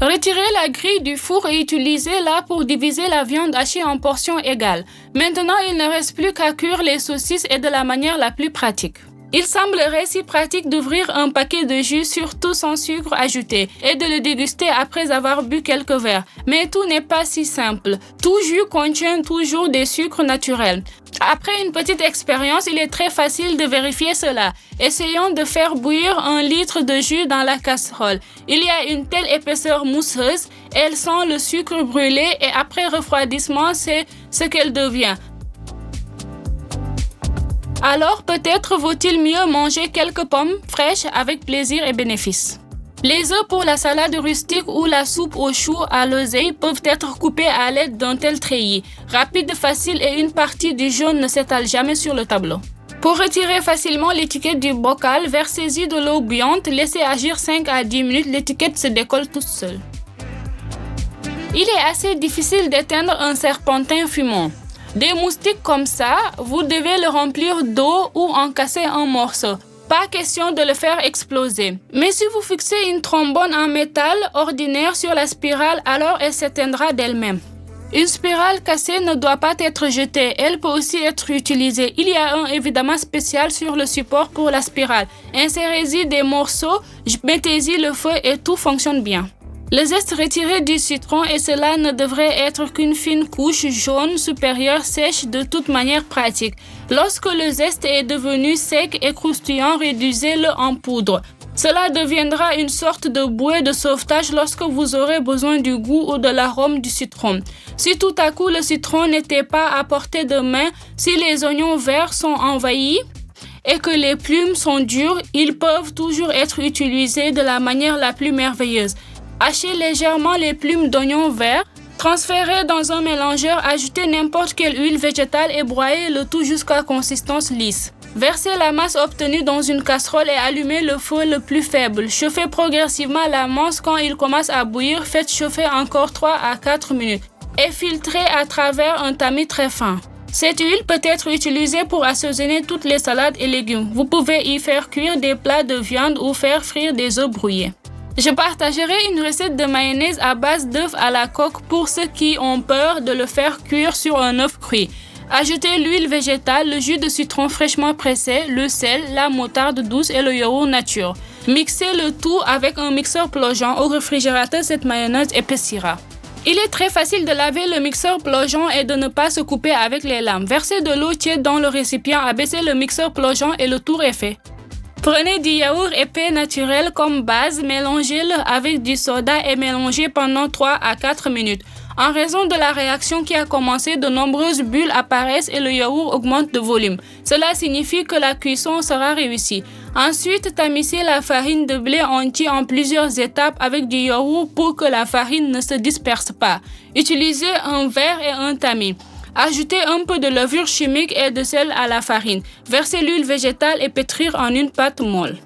Retirez la grille du four et utilisez-la pour diviser la viande hachée en portions égales. Maintenant, il ne reste plus qu'à cuire les saucisses et de la manière la plus pratique. Il semblerait si pratique d'ouvrir un paquet de jus, surtout sans sucre ajouté, et de le déguster après avoir bu quelques verres. Mais tout n'est pas si simple. Tout jus contient toujours des sucres naturels. Après une petite expérience, il est très facile de vérifier cela. Essayons de faire bouillir 1 litre de jus dans la casserole. Il y a une telle épaisseur mousseuse, elle sent le sucre brûlé et après refroidissement, c'est ce qu'elle devient. Alors peut-être vaut-il mieux manger quelques pommes fraîches avec plaisir et bénéfice. Les œufs pour la salade rustique ou la soupe aux choux à l'oseille peuvent être coupés à l'aide d'un tel treillis. Rapide, facile et une partie du jaune ne s'étale jamais sur le tableau. Pour retirer facilement l'étiquette du bocal, versez-y de l'eau bouillante, laissez agir 5 à 10 minutes, l'étiquette se décolle toute seule. Il est assez difficile d'éteindre un serpentin fumant. Des moustiques comme ça, vous devez le remplir d'eau ou en casser un morceau. Pas question de le faire exploser. Mais si vous fixez une trombone en métal ordinaire sur la spirale, alors elle s'éteindra d'elle-même. Une spirale cassée ne doit pas être jetée, elle peut aussi être utilisée. Il y a un évidemment spécial sur le support pour la spirale. Insérez-y des morceaux, mettez-y le feu et tout fonctionne bien. Le zeste retiré du citron et cela ne devrait être qu'une fine couche jaune supérieure sèche de toute manière pratique. Lorsque le zeste est devenu sec et croustillant, réduisez-le en poudre. Cela deviendra une sorte de bouée de sauvetage lorsque vous aurez besoin du goût ou de l'arôme du citron. Si tout à coup le citron n'était pas à portée de main, si les oignons verts sont envahis et que les plumes sont dures, ils peuvent toujours être utilisés de la manière la plus merveilleuse. Hachez légèrement les plumes d'oignons verts, transférez dans un mélangeur, ajoutez n'importe quelle huile végétale et broyez le tout jusqu'à consistance lisse. Versez la masse obtenue dans une casserole et allumez le feu le plus faible. Chauffez progressivement la masse quand il commence à bouillir, faites chauffer encore 3 à 4 minutes et filtrez à travers un tamis très fin. Cette huile peut être utilisée pour assaisonner toutes les salades et légumes. Vous pouvez y faire cuire des plats de viande ou faire frire des œufs brouillés. Je partagerai une recette de mayonnaise à base d'œufs à la coque pour ceux qui ont peur de le faire cuire sur un œuf cuit. Ajoutez l'huile végétale, le jus de citron fraîchement pressé, le sel, la moutarde douce et le yaourt nature. Mixez le tout avec un mixeur plongeant. Au réfrigérateur, cette mayonnaise épaissira. Il est très facile de laver le mixeur plongeant et de ne pas se couper avec les lames. Versez de l'eau tiède dans le récipient, abaissez le mixeur plongeant et le tour est fait. Prenez du yaourt épais naturel comme base, mélangez-le avec du soda et mélangez pendant 3 à 4 minutes. En raison de la réaction qui a commencé, de nombreuses bulles apparaissent et le yaourt augmente de volume. Cela signifie que la cuisson sera réussie. Ensuite, tamissez la farine de blé entier en plusieurs étapes avec du yaourt pour que la farine ne se disperse pas. Utilisez un verre et un tamis. Ajoutez un peu de levure chimique et de sel à la farine. Versez l'huile végétale et pétrir en une pâte molle.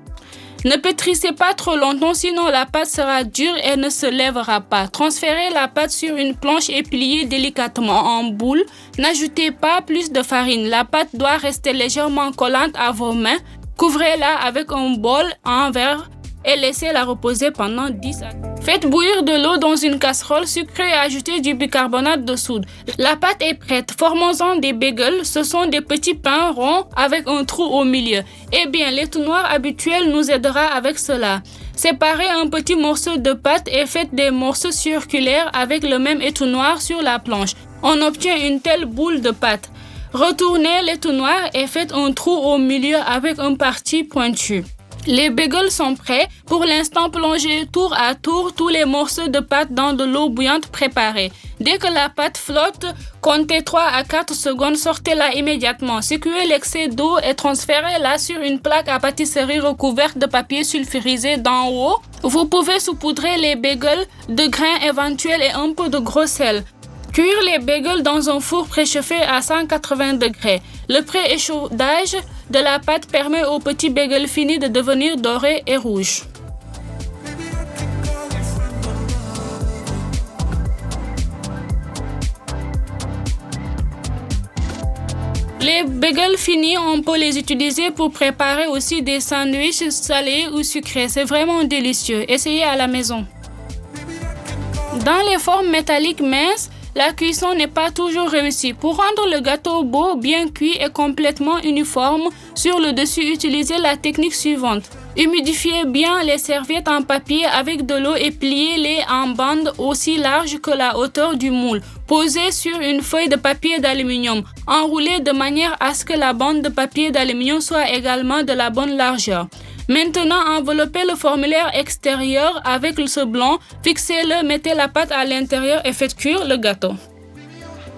Ne pétrissez pas trop longtemps, sinon la pâte sera dure et ne se lèvera pas. Transférez la pâte sur une planche et pliez délicatement en boule. N'ajoutez pas plus de farine. La pâte doit rester légèrement collante à vos mains. Couvrez-la avec un bol en verre et laissez-la reposer pendant 10 à 15 minutes. Faites bouillir de l'eau dans une casserole sucrée et ajoutez du bicarbonate de soude. La pâte est prête. Formons-en des bagels. Ce sont des petits pains ronds avec un trou au milieu. Eh bien, l'étouffoir habituel nous aidera avec cela. Séparez un petit morceau de pâte et faites des morceaux circulaires avec le même étouffoir sur la planche. On obtient une telle boule de pâte. Retournez l'étouffoir et faites un trou au milieu avec une partie pointue. Les bagels sont prêts. Pour l'instant, plongez tour à tour tous les morceaux de pâte dans de l'eau bouillante préparée. Dès que la pâte flotte, comptez 3 à 4 secondes, sortez-la immédiatement. Secouez l'excès d'eau et transférez-la sur une plaque à pâtisserie recouverte de papier sulfurisé d'en haut. Vous pouvez saupoudrer les bagels de grains éventuels et un peu de gros sel. Cuire les bagels dans un four préchauffé à 180 degrés. Le pré-échaudage de la pâte permet aux petits bagels finis de devenir dorés et rouges. Les bagels finis, on peut les utiliser pour préparer aussi des sandwichs salés ou sucrés. C'est vraiment délicieux. Essayez à la maison. Dans les formes métalliques minces, la cuisson n'est pas toujours réussie. Pour rendre le gâteau beau, bien cuit et complètement uniforme sur le dessus, utilisez la technique suivante. Humidifiez bien les serviettes en papier avec de l'eau et pliez-les en bandes aussi larges que la hauteur du moule. Posez sur une feuille de papier d'aluminium. Enroulez de manière à ce que la bande de papier d'aluminium soit également de la bonne largeur. Maintenant, enveloppez le formulaire extérieur avec ce blanc, fixez-le, mettez la pâte à l'intérieur et faites cuire le gâteau.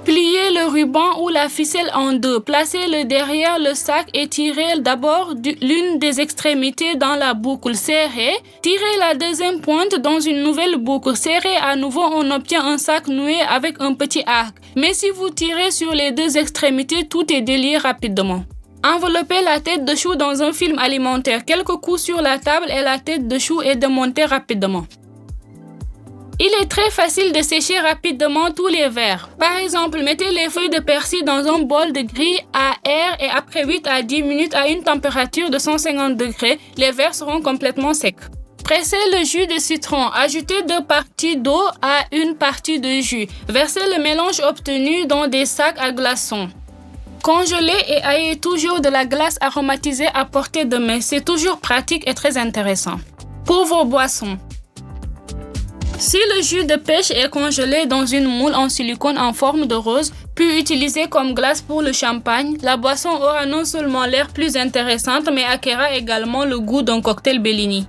Pliez le ruban ou la ficelle en deux, placez-le derrière le sac et tirez d'abord l'une des extrémités dans la boucle serrée. Tirez la deuxième pointe dans une nouvelle boucle serrée. À nouveau, on obtient un sac noué avec un petit arc. Mais si vous tirez sur les deux extrémités, tout est délié rapidement. Enveloppez la tête de chou dans un film alimentaire. Quelques coups sur la table et la tête de chou est démontée rapidement. Il est très facile de sécher rapidement tous les verres. Par exemple, mettez les feuilles de persil dans un bol de grille à air et après 8 à 10 minutes à une température de 150 degrés, les verres seront complètement secs. Pressez le jus de citron. Ajoutez 2 parties d'eau à une partie de jus. Versez le mélange obtenu dans des sacs à glaçons. Congelez et ayez toujours de la glace aromatisée à portée de main. C'est toujours pratique et très intéressant. Pour vos boissons. Si le jus de pêche est congelé dans une moule en silicone en forme de rose, puis utilisé comme glace pour le champagne, la boisson aura non seulement l'air plus intéressante, mais acquérera également le goût d'un cocktail Bellini.